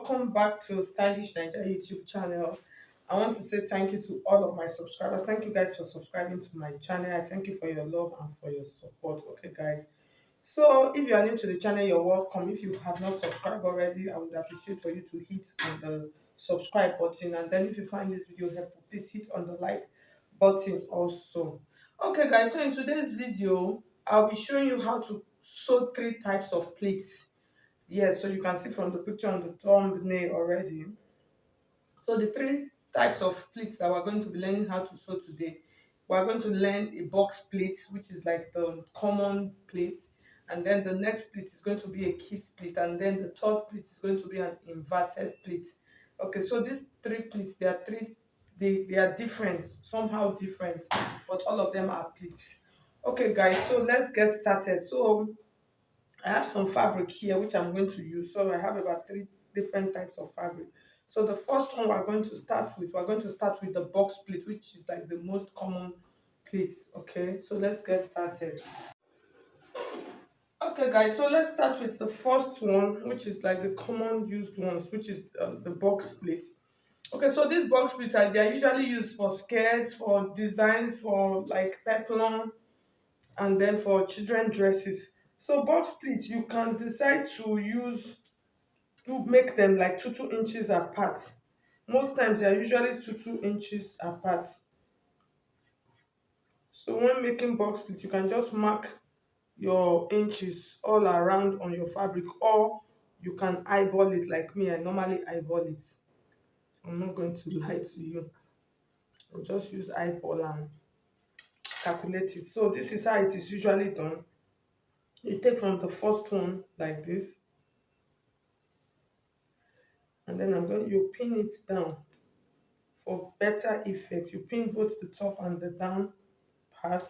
welcome back to Stylish Naija YouTube channel. I want to say thank you to all of my subscribers. Thank you guys for subscribing to my channel. I thank you for your love and for your support. Okay, guys. So if you are new to the channel, you're welcome. If you have not subscribed already, I would appreciate for you to hit on the subscribe button. And then if you find this video helpful, please hit on the like button also. Okay, guys. So in today's video, I'll be showing you how to sew three types of pleats. Yes, so you can see from the picture on the thumbnail already. So the three types of pleats that we're going to be learning how to sew today. We're going to learn a box pleat, which is like the common pleat. And then the next pleat is going to be a kiss pleat. And then the third pleat is going to be an inverted pleat. Okay, so these three pleats, they are different, somehow different, but all of them are pleats. Okay, guys, so let's get started. So I have some fabric here which I'm going to use. So I have about three different types of fabric. So the first one we're going to start with the box pleat, which is like the most common pleat. Okay, so let's get started. Okay, guys, so let's start with the first one, which is like the common used ones, which is the box pleat. Okay, so these box pleats they are usually used for skirts, for designs, for like peplum, and then for children dresses. So box pleats you can decide to make them like 2 inches apart. Most times they are usually 2 inches apart. So when making box pleats, you can just mark your inches all around on your fabric, or you can eyeball it like me. I normally eyeball it. I'm not going to lie to you. I'll just use eyeball and calculate it. So this is how it is usually done. You take from the first one like this, and then you pin it down for better effect. You pin both the top and the down part,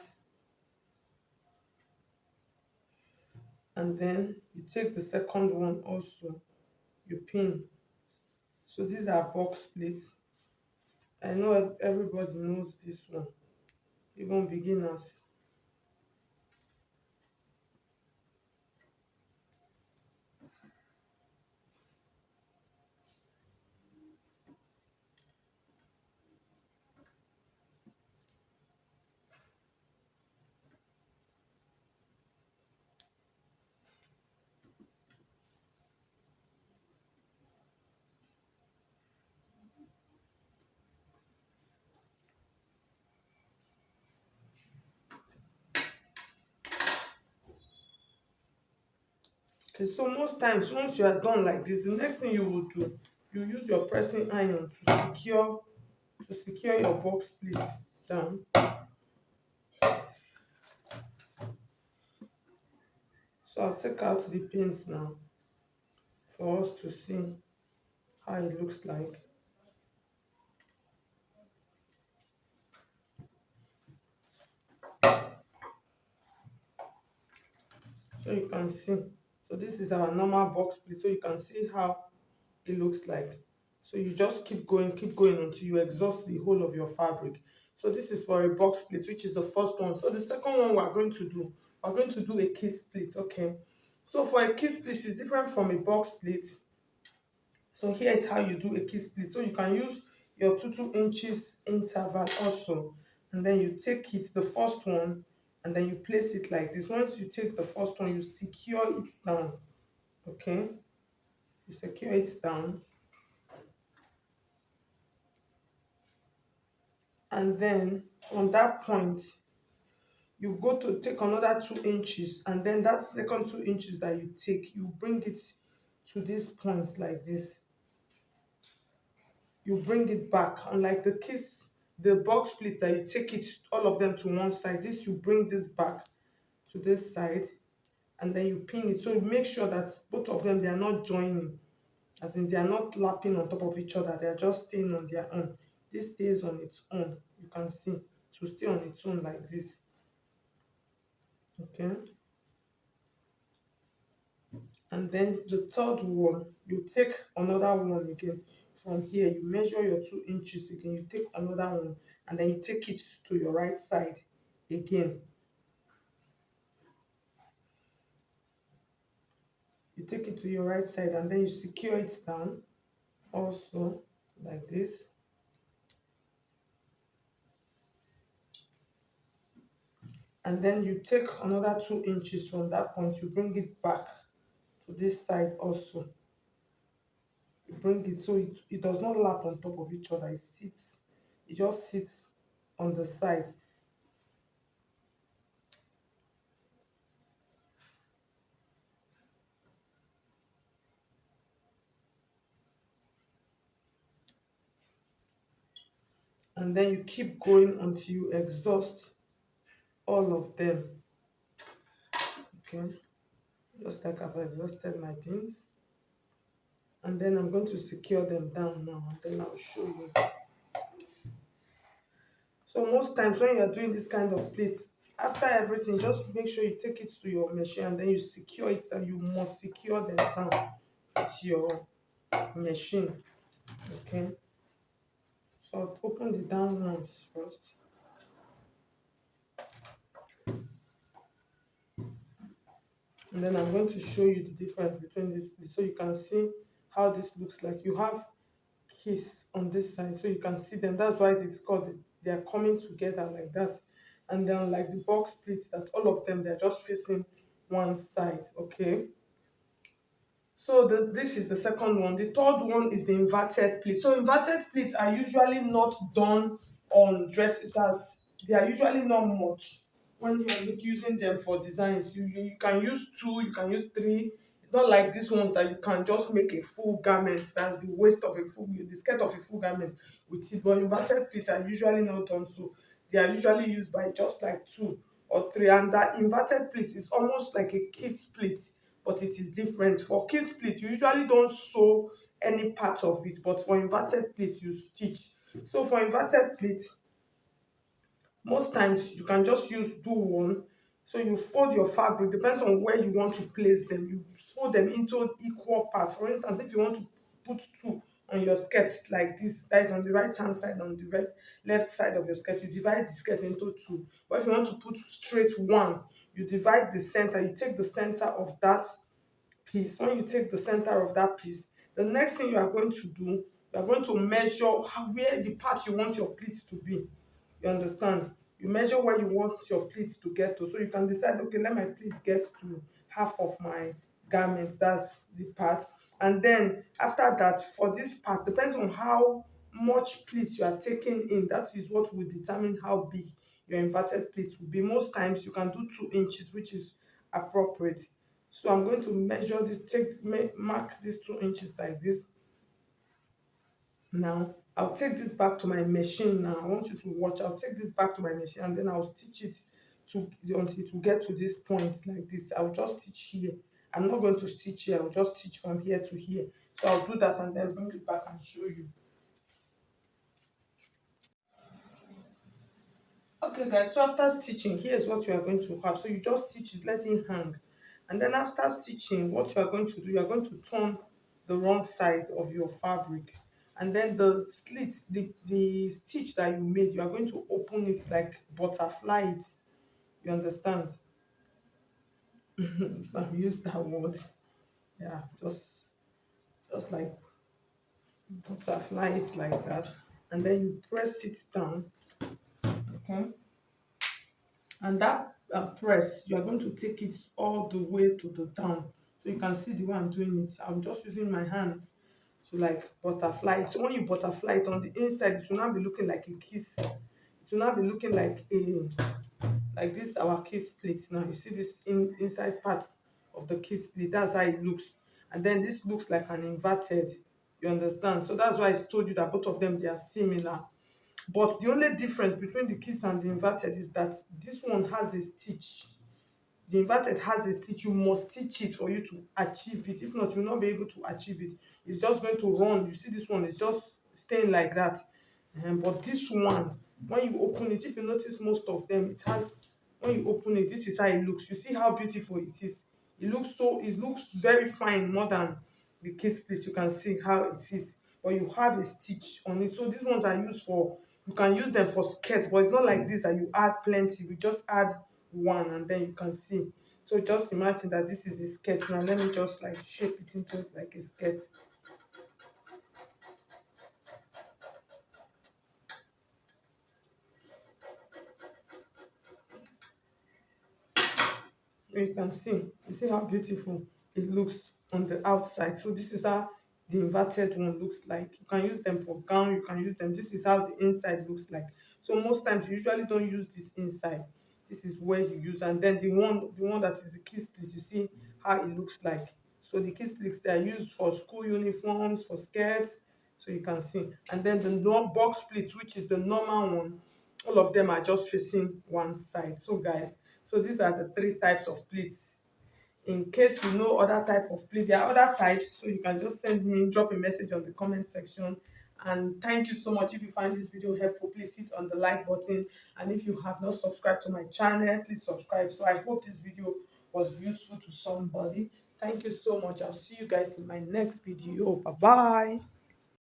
and then you take the second one also, you pin. So these are box pleats. I know everybody knows this one, even beginners. Okay, so most times once you are done like this, the next thing you will do, you use your pressing iron to secure your box pleat down. So I'll take out the pins now for us to see how it looks like. So you can see. So this is our normal box pleat. So you can see how it looks like. So you just keep going until you exhaust the whole of your fabric. So this is for a box pleat, which is the first one. So the second one we're going to do a kiss pleat. Okay. So for a kiss pleat, it's different from a box pleat. So here is how you do a kiss pleat. So you can use your 2 inches interval also, and then you take it, the first one, and then you place it like this. Once you take the first one, you secure it down. Okay, you secure it down, and then from that point, you go to take another 2 inches, and then that second 2 inches that you take, you bring it to this point like this. You bring it back, unlike the box pleats that you take it all of them to one side. This you bring this back to this side, and then you pin it. So you make sure that both of them, they are not joining, as in they are not lapping on top of each other. They are just staying on their own. This stays on its own. You can see to stay on its own like this. Okay, and then the third one, you take another one again. From here you measure your 2 inches again, you take another one, and then you take it to your right side again. You take it to your right side, and then you secure it down. also like this. And then you take another 2 inches from that point, you bring it back to this side also. You bring it so it does not lap on top of each other. It just sits on the sides. And then you keep going until you exhaust all of them. Okay, just like I've exhausted my pins. And then I'm going to secure them down now, and then I'll show you. So most times when you're doing this kind of plates, after everything, just make sure you take it to your machine and then you secure it, and you must secure them down with your machine. Okay, so I'll open the down ones first. And then I'm going to show you the difference between this so you can see how this looks like. You have keys on this side so you can see them. That's why it's called they are coming together like that. And then like the box splits, that all of them, they're just facing one side. Okay, so this is the second one. The third one is the inverted pleats. So inverted pleats are usually not done on dresses. They are usually not much when you're using them for designs. You can use two, you can use three. It's not like these ones that you can just make a full garment. That's the waist of the skirt of a full garment with it. But inverted pleats are usually not done so. They are usually used by just like two or three. And that inverted pleat is almost like a kid split, but it is different. For key split, you usually don't sew any part of it, but for inverted pleat, you stitch. So for inverted pleat, most times you can just do one. So you fold your fabric, depends on where you want to place them. You fold them into equal parts. For instance, if you want to put two on your skirt like this, that is on the right hand side, on the left side of your skirt, you divide the skirt into two. But if you want to put straight one, you divide the center. You take the center of that piece. When you take the center of that piece, the next thing you are going to do, you are going to measure where the part you want your pleat to be. You understand? You measure where you want your pleat to get to, so you can decide, okay, let my pleat get to half of my garment. That's the part. And then after that, for this part, depends on how much pleat you are taking in. That is what will determine how big your inverted pleat will be. Most times you can do 2 inches, which is appropriate. So I'm going to measure this, mark these 2 inches like this. Now I'll take this back to my machine. Now I want you to watch. I'll take this back to my machine and then I'll stitch it to until it will get to this point like this. I'll just stitch here. I'm not going to stitch here. I'll just stitch from here to here. So I'll do that and then bring it back and show you. Okay guys, so after stitching, here's what you are going to have. So you just stitch it, let it hang. And then after stitching, what you are going to do, you are going to turn the wrong side of your fabric. And then the slit, the stitch that you made, you are going to open it like butterfly it. You understand? If I use that word. Yeah, just like butterfly it like that. And then you press it down. Okay. And that press, you are going to take it all the way to the down, so you can see the way I'm doing it. I'm just using my hands to like butterfly it. So when you butterfly it on the inside, it will not be looking like a kiss. It will not be looking like this our kiss plate. Now you see this inside part of the kiss plate, that's how it looks. And then this looks like an inverted. You understand? So that's why I told you that both of them, they are similar. But the only difference between the kiss and the inverted is that this one has a stitch. The inverted has a stitch. You must stitch it for you to achieve it. If not, you'll not be able to achieve it. It's just going to run. You see this one is just staying like that. But this one, when you open it, if you notice most of them, it has, when you open it, this is how it looks. You see how beautiful it is. It looks very fine, more than the case split. You can see how it is. But you have a stitch on it. So these ones are used for, you can use them for skirts, but it's not like this that you add plenty. You just add one and then you can see. So just imagine that this is a skirt. Now let me just like shape it into like a skirt. So you see how beautiful it looks on the outside. So this is how the inverted one looks like. You can use them for gown, you can use them. This is how the inside looks like. So most times you usually don't use this inside. This is where you use, and then the one that is the key split, you see how it looks like. So the key splits, they are used for school uniforms, for skirts, so you can see. And then the box split, which is the normal one, all of them are just facing one side. So guys, so these are the three types of pleats. In case you know other type of pleat, there are other types, so you can just send me, drop a message on the comment section. And thank you so much. If you find this video helpful, please hit on the like button, and if you have not subscribed to my channel, please subscribe. So I hope this video was useful to somebody. Thank you so much. I'll see you guys in my next video. Bye bye.